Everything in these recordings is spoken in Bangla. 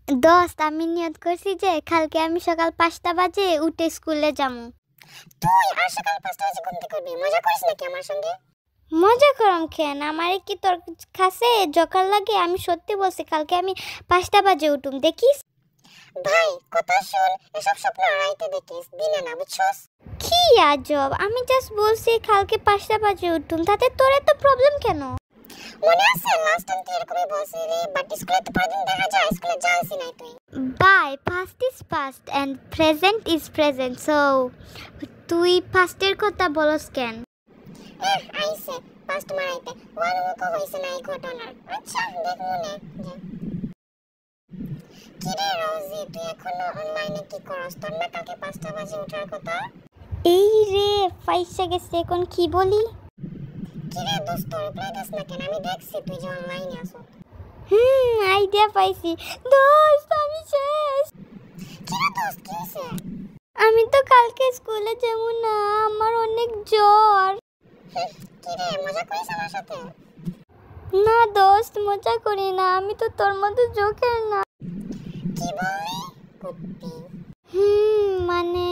দোস্ত আমি নিয়ত করছি যে কালকে আমি সকাল 5টা বাজে উঠে স্কুলে যাবো। তুই আর সকাল 5টা বাজে ঘুম থেকে উঠবি? মজা করিস নাকি আমার সঙ্গে? মজা করম কেন? আমারে কি তোর কাছে জকার লাগে? আমি সত্যি বলছি কালকে আমি 5টা বাজে উঠুম, দেখিস? ভাই কথা শোন, এসব স্বপ্ন রাইতে দেখিস, দিনে না, বুঝছস? কি আজব, আমি জাস্ট বলছি কালকে 5টা বাজে উঠুম, তাতে তোর এত প্রবলেম কেন? মনে আছে লাস্ট টাইম তুই এরকমই বলছিলি, বাট স্কুলে তো পরের দিন দেখা যায় স্কুলে যাসই নাই তুই। বাই, past is past and present is present, so তুই পাস্টের কথা বলস কেন? আইসে পাস্ট মারাইতে ওয়ান উইক হইছে না এই ঘটনা। আচ্ছা দেখ মনে যে কিরে রোজি, তুই এখনো অনলাইনে কি করস? তোর না কালকে 5টা বাজে ওঠার কথা? এই রে ফাইসা গেছে, এখন কি বলি? কিরে দোস্ত, রিপ্লাই দিস না কেন? আমি দেখছি তুই যে অনলাইনে আছো। আইডিয়া পাইছি দোস্ত, আমি শেষ। কিরে দোস্ত, কি হইছে? আমি তো কালকে স্কুলে যাব না, আমার অনেক জ্বর। কিরে মজা করিস আমার সাথে? না দোস্ত, মজা করি না, আমি তো তোর মতো জোকের না। কি বললি কুত্তি? মানে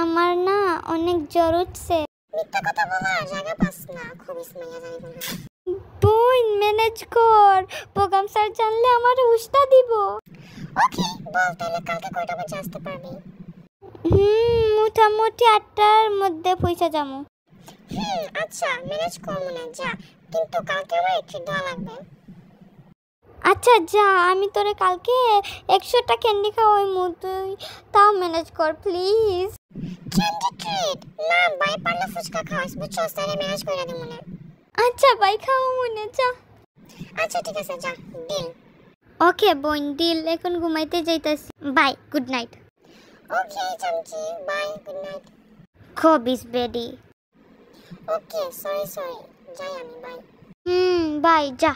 আমার না অনেক জ্বর উঠছে। মিথ্যা কথা বলার জায়গা পাস না, খুব স্মাইয়া জানি না। বোন ম্যানেজ কর, প্রোগ্রাম স্যার জানলে আমার উস্তা দিব। ওকে বল তাহলে কালকে কয়টা বাজে আসতে পারবি? মোটামুটি 8টার মধ্যে পৌঁছে যাবো। আচ্ছা ম্যানেজ কর মনে, যা, কিন্তু কালকে আমার ট্রিট দেওয়া লাগবে। আচ্ছা যা, আমি তোরে কালকে 100টা ক্যান্ডি খাওয়াইমু, তুই তাও ম্যানেজ কর প্লিজ। ক্যান্ডি ট্রিট না, বাই পারলে ফুচকা খাওয়াইস, বুঝছস? তাহলে ম্যানেজ করে দিই মনে। আচ্ছা বাই, খাওয়া মনে যা। আচ্ছা ঠিক আছে, যা, ডিল। ওকে বোন, ডিল। এখন ঘুমাইতে যাইতাছি, বাই, গুড নাইট। ওকে চামচি, বাই, গুড নাইট। খবিস বেডি। ওকে সরি, যাই আমি, বাই। বাই, যা।